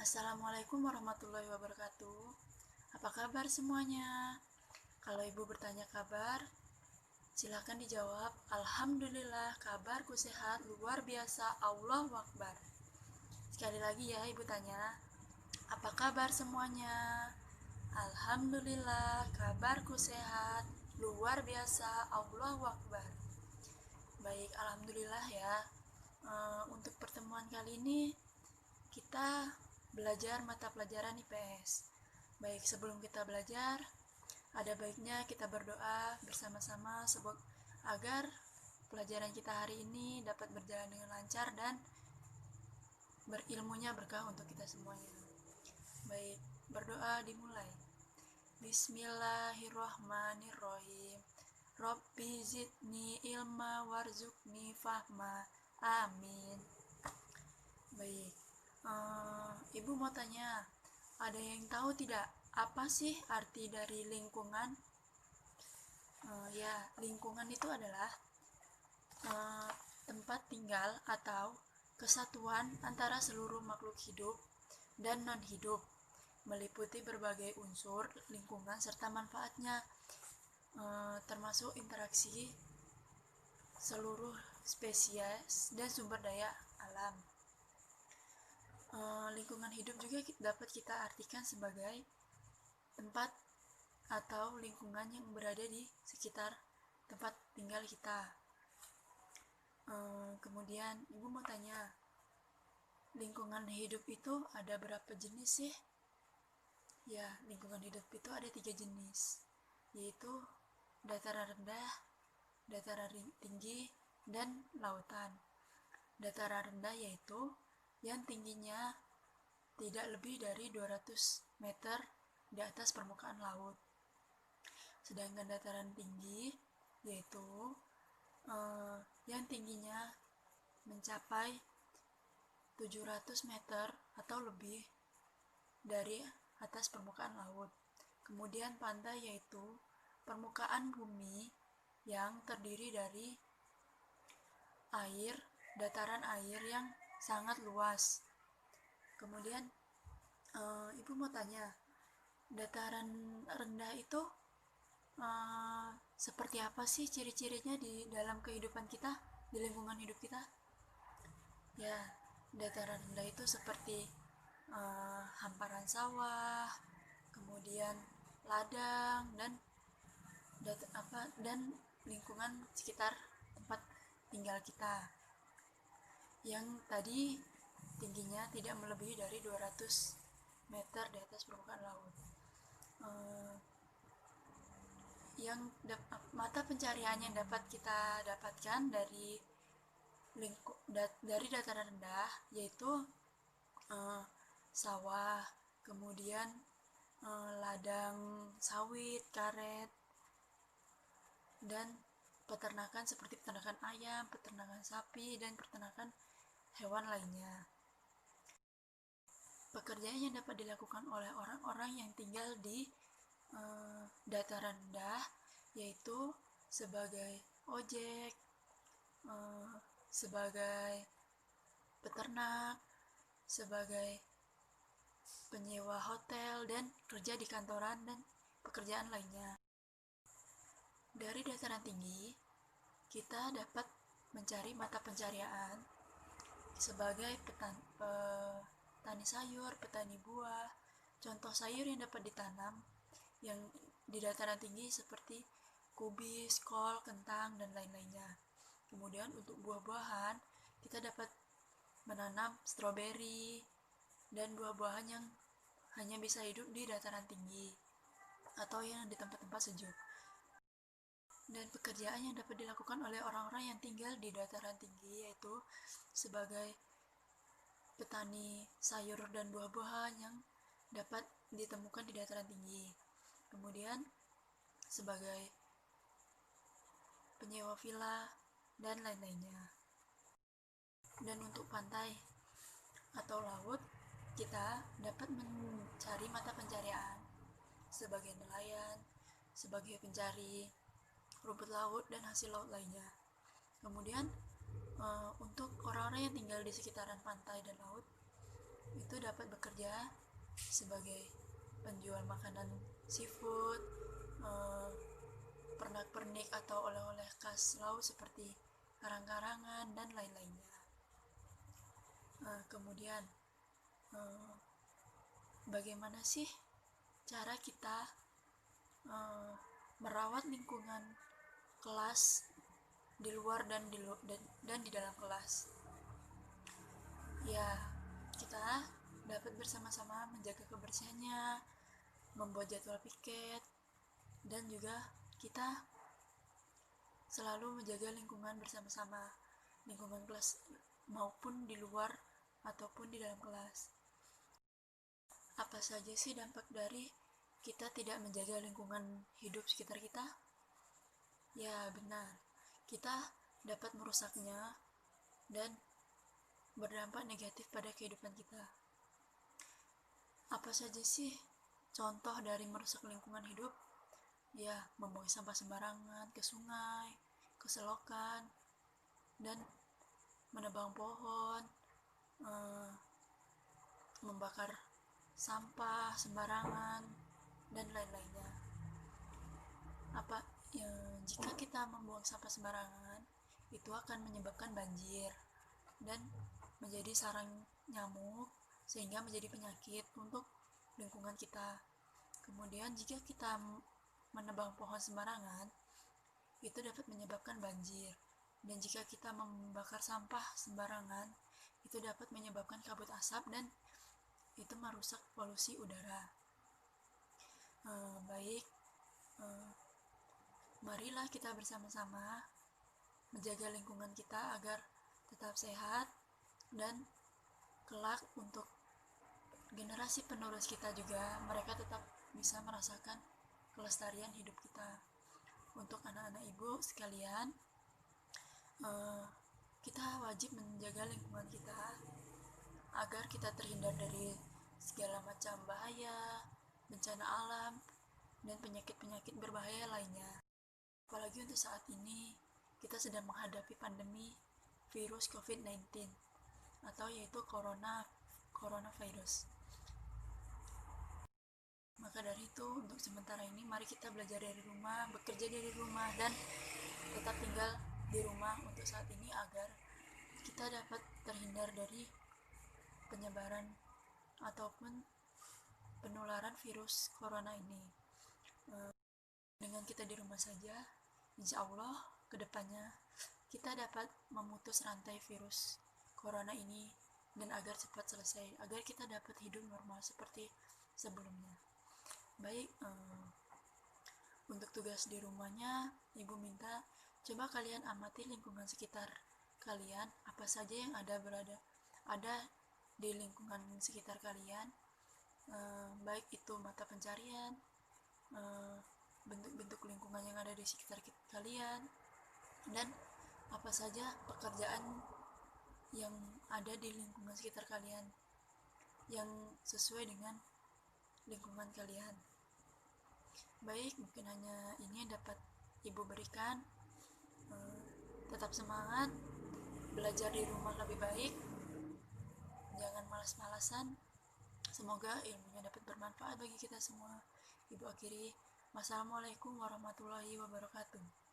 Assalamualaikum warahmatullahi wabarakatuh. Apa kabar semuanya? Kalau ibu bertanya kabar, silakan dijawab. Alhamdulillah, kabarku sehat, luar biasa, Allahu Akbar. Sekali lagi ya, ibu tanya, apa kabar semuanya? Alhamdulillah, kabarku sehat, luar biasa, Allahu Akbar. Baik, alhamdulillah ya. Untuk pertemuan kali ini kita belajar mata pelajaran IPS. Baik, sebelum kita belajar, ada baiknya kita berdoa bersama-sama agar pelajaran kita hari ini dapat berjalan dengan lancar dan berilmunya berkah untuk kita semuanya. Baik, berdoa dimulai. Bismillahirrohmanirrohim. Robbi zidni ilma warzukni fahma. Amin. Baik, ibu mau tanya, ada yang tahu tidak apa sih arti dari lingkungan? Ya, lingkungan itu adalah tempat tinggal atau kesatuan antara seluruh makhluk hidup dan non-hidup, meliputi berbagai unsur lingkungan serta manfaatnya, termasuk interaksi seluruh spesies dan sumber daya alam. Lingkungan hidup juga dapat kita artikan sebagai tempat atau lingkungan yang berada di sekitar tempat tinggal kita. Kemudian ibu mau tanya, lingkungan hidup itu ada berapa jenis sih? Ya, lingkungan hidup itu ada 3 jenis, yaitu dataran rendah, dataran tinggi, dan lautan. Dataran rendah yaitu yang tingginya tidak lebih dari 200 meter di atas permukaan laut. Sedangkan dataran tinggi yaitu yang tingginya mencapai 700 meter atau lebih dari atas permukaan laut. Kemudian pantai yaitu permukaan bumi yang terdiri dari air, dataran air yang sangat luas. Kemudian ibu mau tanya, dataran rendah itu seperti apa sih ciri-cirinya di dalam kehidupan kita, di lingkungan hidup kita? Ya, dataran rendah itu seperti hamparan sawah, kemudian ladang dan lingkungan sekitar tempat tinggal kita yang tadi tingginya tidak melebihi dari 200 meter di atas permukaan laut. Yang mata pencarian yang dapat kita dapatkan dari dataran rendah yaitu sawah, kemudian ladang sawit, karet, dan peternakan seperti peternakan ayam, peternakan sapi, dan peternakan hewan lainnya. Pekerjaan yang dapat dilakukan oleh orang-orang yang tinggal di dataran rendah yaitu sebagai ojek, sebagai peternak, sebagai penyewa hotel, dan kerja di kantoran dan pekerjaan lainnya. Dari dataran tinggi, kita dapat mencari mata pencarian sebagai petani sayur, petani buah. Contoh sayur yang dapat ditanam yang di dataran tinggi seperti kubis, kol, kentang, dan lain-lainnya. Kemudian untuk buah-buahan, kita dapat menanam stroberi dan buah-buahan yang hanya bisa hidup di dataran tinggi atau yang di tempat-tempat sejuk. Dan pekerjaan yang dapat dilakukan oleh orang-orang yang tinggal di dataran tinggi yaitu sebagai petani sayur dan buah-buahan yang dapat ditemukan di dataran tinggi. Kemudian sebagai penyewa villa dan lain-lainnya. Dan untuk pantai atau laut, kita dapat mencari mata pencarian sebagai nelayan, sebagai pencari rumput laut dan hasil laut lainnya. Kemudian untuk orang-orang yang tinggal di sekitaran pantai dan laut, itu dapat bekerja sebagai penjual makanan seafood, pernak-pernik atau oleh-oleh khas laut seperti karang-karangan dan lain-lainnya. Kemudian bagaimana sih cara kita merawat lingkungan kelas di luar dan di dalam kelas? Ya, kita dapat bersama-sama menjaga kebersihannya, membuat jadwal piket, dan juga kita selalu menjaga lingkungan bersama-sama, lingkungan kelas maupun di luar ataupun di dalam kelas. Apa saja sih dampak dari kita tidak menjaga lingkungan hidup sekitar kita? Ya, benar. Kita dapat merusaknya dan berdampak negatif pada kehidupan kita. Apa saja sih contoh dari merusak lingkungan hidup? Ya, membuang sampah sembarangan ke sungai, ke selokan, dan menebang pohon, membakar sampah sembarangan, dan lain-lainnya. Jika kita membuang sampah sembarangan, itu akan menyebabkan banjir dan menjadi sarang nyamuk sehingga menjadi penyakit untuk lingkungan kita. Kemudian jika kita menebang pohon sembarangan, itu dapat menyebabkan banjir. Dan jika kita membakar sampah sembarangan, itu dapat menyebabkan kabut asap dan itu merusak polusi udara. Marilah kita bersama-sama menjaga lingkungan kita agar tetap sehat dan kelak untuk generasi penerus kita juga mereka tetap bisa merasakan kelestarian hidup kita. Untuk anak-anak ibu sekalian, kita wajib menjaga lingkungan kita agar kita terhindar dari segala macam bahaya, bencana alam, dan penyakit-penyakit berbahaya lainnya. Apalagi untuk saat ini kita sedang menghadapi pandemi virus COVID-19 atau yaitu coronavirus. Maka dari itu, untuk sementara ini mari kita belajar dari rumah, bekerja dari rumah, dan tetap tinggal di rumah untuk saat ini agar kita dapat terhindar dari penyebaran ataupun penularan virus corona ini. Dengan kita di rumah saja, insya Allah kedepannya kita dapat memutus rantai virus corona ini dan agar cepat selesai, agar kita dapat hidup normal seperti sebelumnya. Baik, untuk tugas di rumahnya, ibu minta coba kalian amati lingkungan sekitar kalian, apa saja yang ada di lingkungan sekitar kalian, baik itu mata pencarian, bentuk-bentuk lingkungan yang ada di sekitar kalian, dan apa saja pekerjaan yang ada di lingkungan sekitar kalian yang sesuai dengan lingkungan kalian. Baik, mungkin hanya ini yang dapat ibu berikan. Tetap semangat, belajar di rumah lebih baik, jangan malas-malasan. Semoga ilmunya dapat bermanfaat bagi kita semua. Ibu akhiri, wassalamualaikum warahmatullahi wabarakatuh.